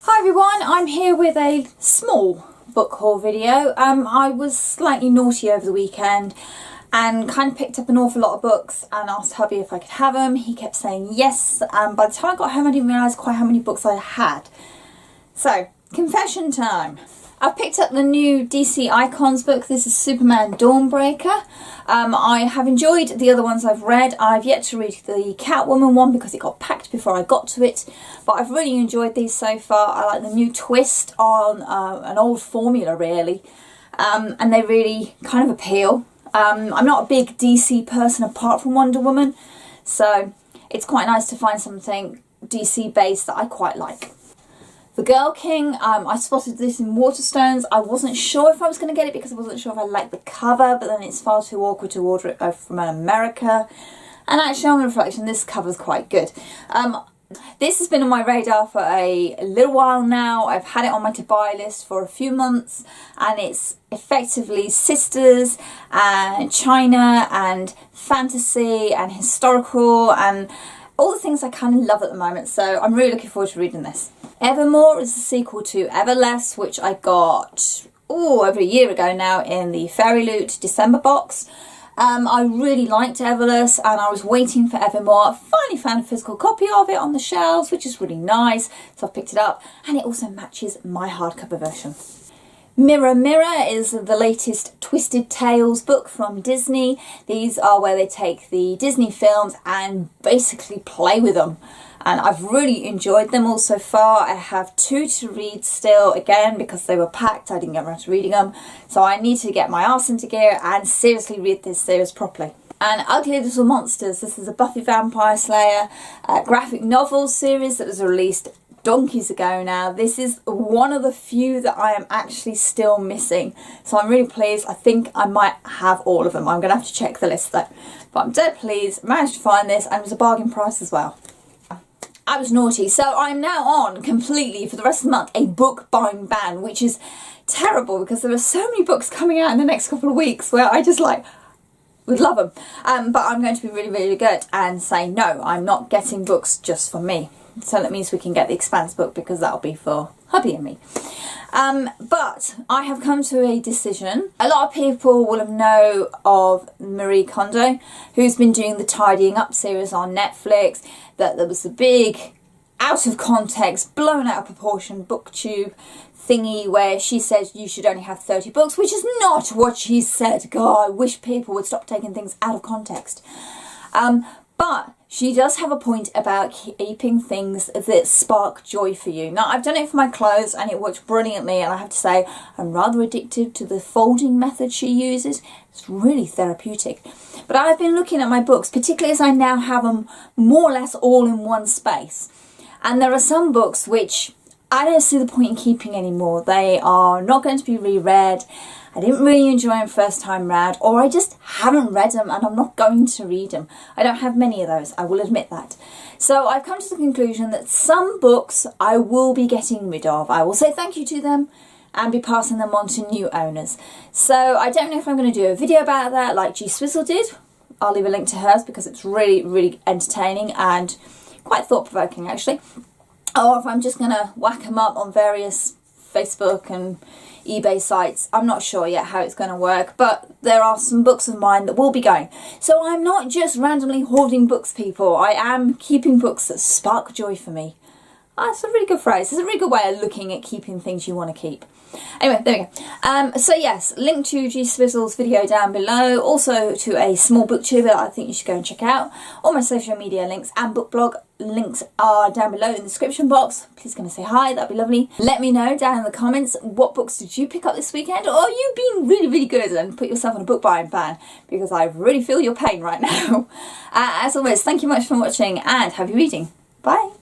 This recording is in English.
Hi everyone, I'm here with a small book haul video. I was slightly naughty over the weekend and kind of picked up an awful lot of books and asked hubby if I could have them. He kept saying yes, and by the time I got home I didn't realise quite how many books I had. So, confession time. I've picked up the new DC Icons book. This is Superman Dawnbreaker. I have enjoyed the other ones I've read. I've yet to read the Catwoman one because it got packed before I got to it. But I've really enjoyed these so far. I like the new twist on an old formula really. And they really kind of appeal. I'm not a big DC person apart from Wonder Woman. So it's quite nice to find something DC based that I quite like. The Girl King, I spotted this in Waterstones. I wasn't sure if I was going to get it because I wasn't sure if I liked the cover, but then it's far too awkward to order it from America. And actually, on reflection, this cover's quite good. This has been on my radar for a little while now. I've had it on my to-buy list for a few months, and it's effectively sisters and China and fantasy and historical and all the things I kind of love at the moment. So I'm really looking forward to reading this. Evermore is the sequel to Everless, which I got over a year ago now in the Fairy Loot December box. I really liked Everless and I was waiting for Evermore. I finally found a physical copy of it on the shelves, which is really nice, so I've picked it up, and it also matches my hardcover version. Mirror Mirror is the latest Twisted Tales book from Disney. These are where they take the Disney films and basically play with them. And I've really enjoyed them all so far. I have 2 to read still, again, because they were packed. I didn't get around to reading them. So I need to get my arse into gear and seriously read this series properly. And Ugly Little Monsters. This is a Buffy Vampire Slayer graphic novel series that was released donkeys ago now. This is one of the few that I am actually still missing. So I'm really pleased. I think I might have all of them. I'm going to have to check the list though. But I'm dead pleased. Managed to find this, and it was a bargain price as well. I was naughty, so I'm now on completely for the rest of the month a book buying ban, which is terrible because there are so many books coming out in the next couple of weeks where I just would love them. But I'm going to be really, really good and say no, I'm not getting books just for me. So that means we can get the Expanse book because that'll be for hubby and me. But I have come to a decision. A lot of people will have known of Marie Kondo, who's been doing the Tidying Up series on Netflix, that there was the big, out of context, blown out of proportion booktube thingy where she said you should only have 30 books, which is not what she said. God, I wish people would stop taking things out of context. But she does have a point about keeping things that spark joy for you. Now, I've done it for my clothes and it works brilliantly, and I have to say I'm rather addicted to the folding method she uses. It's really therapeutic. But I've been looking at my books, particularly as I now have them more or less all in one space. And there are some books which I don't see the point in keeping anymore. They are not going to be reread. I didn't really enjoy them first time round, or I just haven't read them and I'm not going to read them. I don't have many of those, I will admit that. So I've come to the conclusion that some books I will be getting rid of. I will say thank you to them and be passing them on to new owners. So I don't know if I'm going to do a video about that like G Swizzel did. I'll leave a link to hers because it's really, really entertaining and quite thought-provoking actually. Or if I'm just going to whack them up on various Facebook and eBay sites. I'm not sure yet how it's going to work, but there are some books of mine that will be going. So I'm not just randomly hoarding books, people. I am keeping books that spark joy for me. That's a really good phrase. It's a really good way of looking at keeping things you want to keep. Anyway, there we go. So yes, link to G Swizzle's video down below. Also to a small booktuber that I think you should go and check out. All my social media links and book blog links are down below in the description box. Please come and say hi, that'd be lovely. Let me know down in the comments what books did you pick up this weekend, or you've been really, really good and put yourself on a book buying ban, because I really feel your pain right now. As always, thank you much for watching and happy reading. Bye.